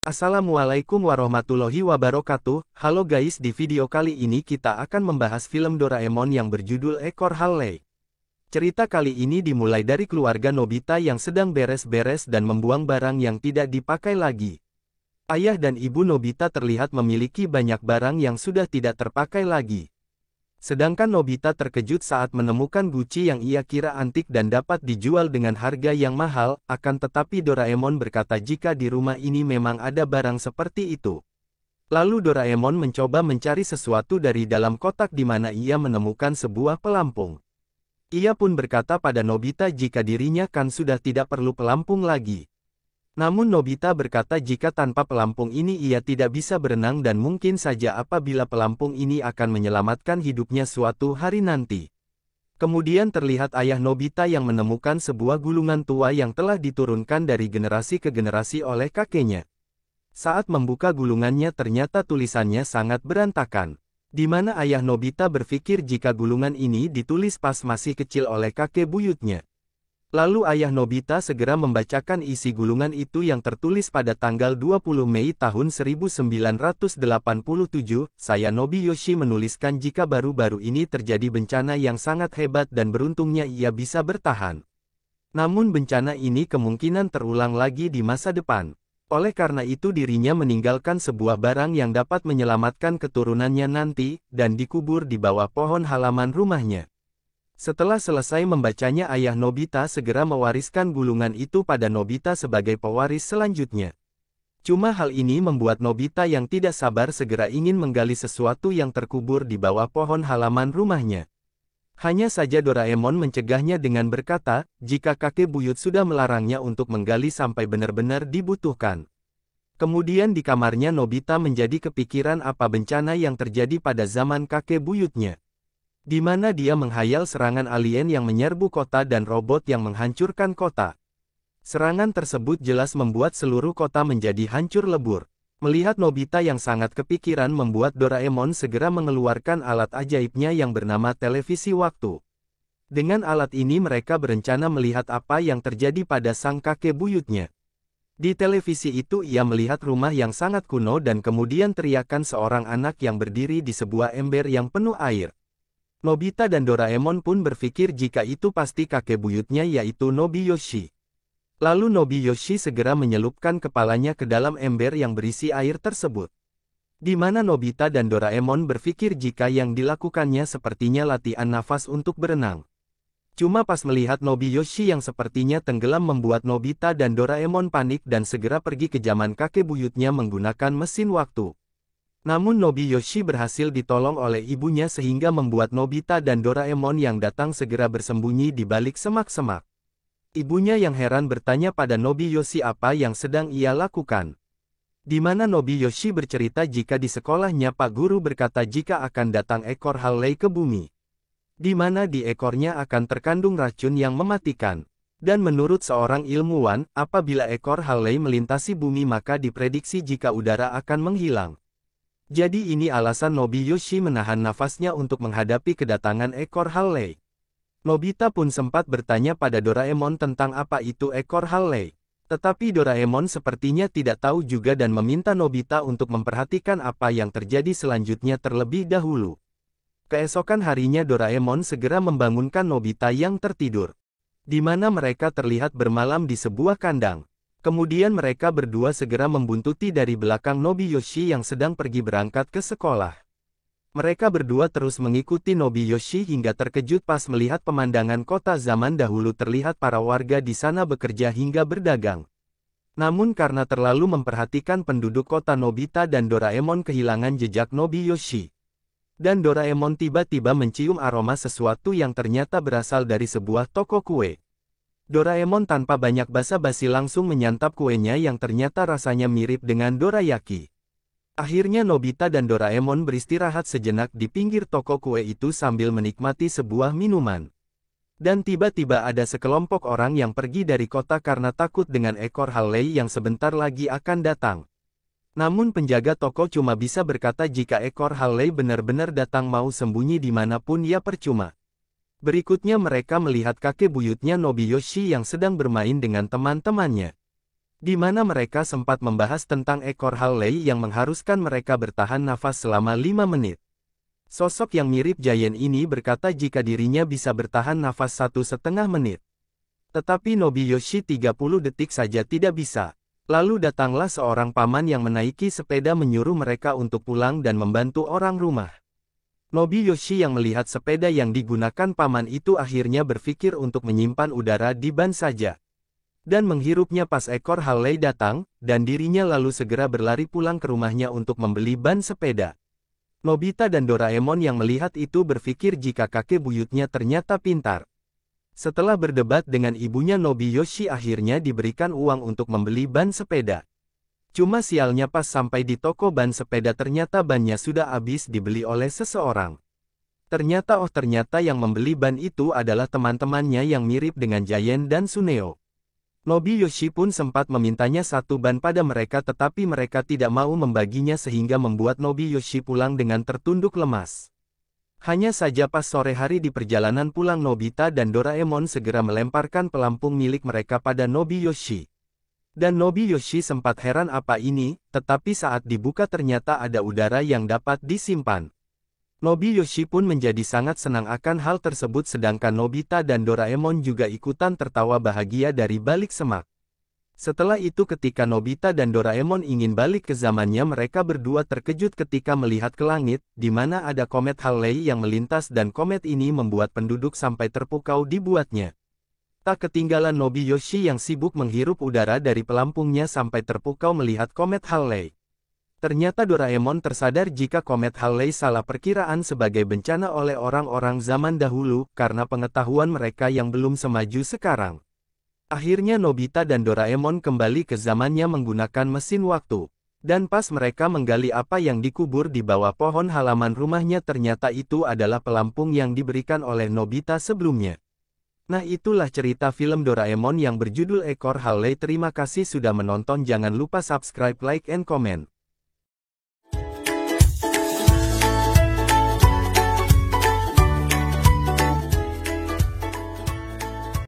Assalamualaikum warahmatullahi wabarakatuh. Halo guys, di video kali ini kita akan membahas film Doraemon yang berjudul Ekor Halley. Cerita kali ini dimulai dari keluarga Nobita yang sedang beres-beres dan membuang barang yang tidak dipakai lagi. Ayah dan ibu Nobita terlihat memiliki banyak barang yang sudah tidak terpakai lagi. Sedangkan Nobita terkejut saat menemukan guci yang ia kira antik dan dapat dijual dengan harga yang mahal, akan tetapi Doraemon berkata jika di rumah ini memang ada barang seperti itu. Lalu Doraemon mencoba mencari sesuatu dari dalam kotak di mana ia menemukan sebuah pelampung. Ia pun berkata pada Nobita jika dirinya kan sudah tidak perlu pelampung lagi. Namun Nobita berkata jika tanpa pelampung ini ia tidak bisa berenang dan mungkin saja apabila pelampung ini akan menyelamatkan hidupnya suatu hari nanti. Kemudian terlihat ayah Nobita yang menemukan sebuah gulungan tua yang telah diturunkan dari generasi ke generasi oleh kakeknya. Saat membuka gulungannya ternyata tulisannya sangat berantakan. Di mana ayah Nobita berpikir jika gulungan ini ditulis pas masih kecil oleh kakek buyutnya. Lalu ayah Nobita segera membacakan isi gulungan itu yang tertulis pada tanggal 20 Mei tahun 1987, saya Nobiyoshi menuliskan jika baru-baru ini terjadi bencana yang sangat hebat dan beruntungnya ia bisa bertahan. Namun bencana ini kemungkinan terulang lagi di masa depan. Oleh karena itu dirinya meninggalkan sebuah barang yang dapat menyelamatkan keturunannya nanti, dan dikubur di bawah pohon halaman rumahnya. Setelah selesai membacanya ayah Nobita segera mewariskan gulungan itu pada Nobita sebagai pewaris selanjutnya. Cuma hal ini membuat Nobita yang tidak sabar segera ingin menggali sesuatu yang terkubur di bawah pohon halaman rumahnya. Hanya saja Doraemon mencegahnya dengan berkata, jika kakek buyut sudah melarangnya untuk menggali sampai benar-benar dibutuhkan. Kemudian di kamarnya Nobita menjadi kepikiran apa bencana yang terjadi pada zaman kakek buyutnya. Di mana dia menghayal serangan alien yang menyerbu kota dan robot yang menghancurkan kota. Serangan tersebut jelas membuat seluruh kota menjadi hancur lebur. Melihat Nobita yang sangat kepikiran membuat Doraemon segera mengeluarkan alat ajaibnya yang bernama televisi waktu. Dengan alat ini mereka berencana melihat apa yang terjadi pada sang kakek buyutnya. Di televisi itu ia melihat rumah yang sangat kuno dan kemudian teriakan seorang anak yang berdiri di sebuah ember yang penuh air. Nobita dan Doraemon pun berpikir jika itu pasti kakek buyutnya yaitu Nobiyoshi. Lalu Nobiyoshi segera menyelupkan kepalanya ke dalam ember yang berisi air tersebut. Di mana Nobita dan Doraemon berpikir jika yang dilakukannya sepertinya latihan nafas untuk berenang. Cuma pas melihat Nobiyoshi yang sepertinya tenggelam membuat Nobita dan Doraemon panik dan segera pergi ke zaman kakek buyutnya menggunakan mesin waktu. Namun Nobiyoshi berhasil ditolong oleh ibunya sehingga membuat Nobita dan Doraemon yang datang segera bersembunyi di balik semak-semak. Ibunya yang heran bertanya pada Nobiyoshi apa yang sedang ia lakukan. Di mana Nobiyoshi bercerita jika di sekolahnya Pak Guru berkata jika akan datang ekor Halley ke bumi. Di mana di ekornya akan terkandung racun yang mematikan. Dan menurut seorang ilmuwan, apabila ekor Halley melintasi bumi maka diprediksi jika udara akan menghilang. Jadi ini alasan Nobiyoshi menahan nafasnya untuk menghadapi kedatangan ekor Halley. Nobita pun sempat bertanya pada Doraemon tentang apa itu ekor Halley. Tetapi Doraemon sepertinya tidak tahu juga dan meminta Nobita untuk memperhatikan apa yang terjadi selanjutnya terlebih dahulu. Keesokan harinya Doraemon segera membangunkan Nobita yang tertidur. Di mana mereka terlihat bermalam di sebuah kandang. Kemudian mereka berdua segera membuntuti dari belakang Nobiyoshi yang sedang pergi berangkat ke sekolah. Mereka berdua terus mengikuti Nobiyoshi hingga terkejut pas melihat pemandangan kota zaman dahulu terlihat para warga di sana bekerja hingga berdagang. Namun karena terlalu memperhatikan penduduk kota Nobita dan Doraemon kehilangan jejak Nobiyoshi. Dan Doraemon tiba-tiba mencium aroma sesuatu yang ternyata berasal dari sebuah toko kue. Doraemon tanpa banyak basa-basi langsung menyantap kuenya yang ternyata rasanya mirip dengan dorayaki. Akhirnya Nobita dan Doraemon beristirahat sejenak di pinggir toko kue itu sambil menikmati sebuah minuman. Dan tiba-tiba ada sekelompok orang yang pergi dari kota karena takut dengan ekor Halley yang sebentar lagi akan datang. Namun penjaga toko cuma bisa berkata jika ekor Halley benar-benar datang mau sembunyi dimanapun ia percuma. Berikutnya mereka melihat kakek buyutnya Nobiyoshi yang sedang bermain dengan teman-temannya. di mana mereka sempat membahas tentang ekor Halley yang mengharuskan mereka bertahan nafas selama 5 menit. Sosok yang mirip Giant ini berkata jika dirinya bisa bertahan nafas 1,5 menit. Tetapi Nobuyoshi 30 detik saja tidak bisa. Lalu datanglah seorang paman yang menaiki sepeda menyuruh mereka untuk pulang dan membantu orang rumah. Nobuyoshi yang melihat sepeda yang digunakan paman itu akhirnya berpikir untuk menyimpan udara di ban saja. Dan menghirupnya pas ekor Halley datang, dan dirinya lalu segera berlari pulang ke rumahnya untuk membeli ban sepeda. Nobita dan Doraemon yang melihat itu berpikir jika kakek buyutnya ternyata pintar. Setelah berdebat dengan ibunya, Nobuyoshi akhirnya diberikan uang untuk membeli ban sepeda. Cuma sialnya pas sampai di toko ban sepeda ternyata bannya sudah habis dibeli oleh seseorang. Ternyata yang membeli ban itu adalah teman-temannya yang mirip dengan Giant dan Suneo. Nobuyoshi pun sempat memintanya satu ban pada mereka tetapi mereka tidak mau membaginya sehingga membuat Nobuyoshi pulang dengan tertunduk lemas. Hanya saja pas sore hari di perjalanan pulang Nobita dan Doraemon segera melemparkan pelampung milik mereka pada Nobuyoshi. Dan Nobuyoshi sempat heran apa ini, tetapi saat dibuka ternyata ada udara yang dapat disimpan. Nobuyoshi pun menjadi sangat senang akan hal tersebut sedangkan Nobita dan Doraemon juga ikutan tertawa bahagia dari balik semak. Setelah itu ketika Nobita dan Doraemon ingin balik ke zamannya mereka berdua terkejut ketika melihat ke langit, di mana ada komet Halley yang melintas dan komet ini membuat penduduk sampai terpukau dibuatnya. Tak ketinggalan Nobuyoshi yang sibuk menghirup udara dari pelampungnya sampai terpukau melihat komet Halley. Ternyata Doraemon tersadar jika komet Halley salah perkiraan sebagai bencana oleh orang-orang zaman dahulu karena pengetahuan mereka yang belum semaju sekarang. Akhirnya Nobita dan Doraemon kembali ke zamannya menggunakan mesin waktu. Dan pas mereka menggali apa yang dikubur di bawah pohon halaman rumahnya ternyata itu adalah pelampung yang diberikan oleh Nobita sebelumnya. Nah itulah cerita film Doraemon yang berjudul Ekor Halley. Terima kasih sudah menonton, jangan lupa subscribe, like, and comment.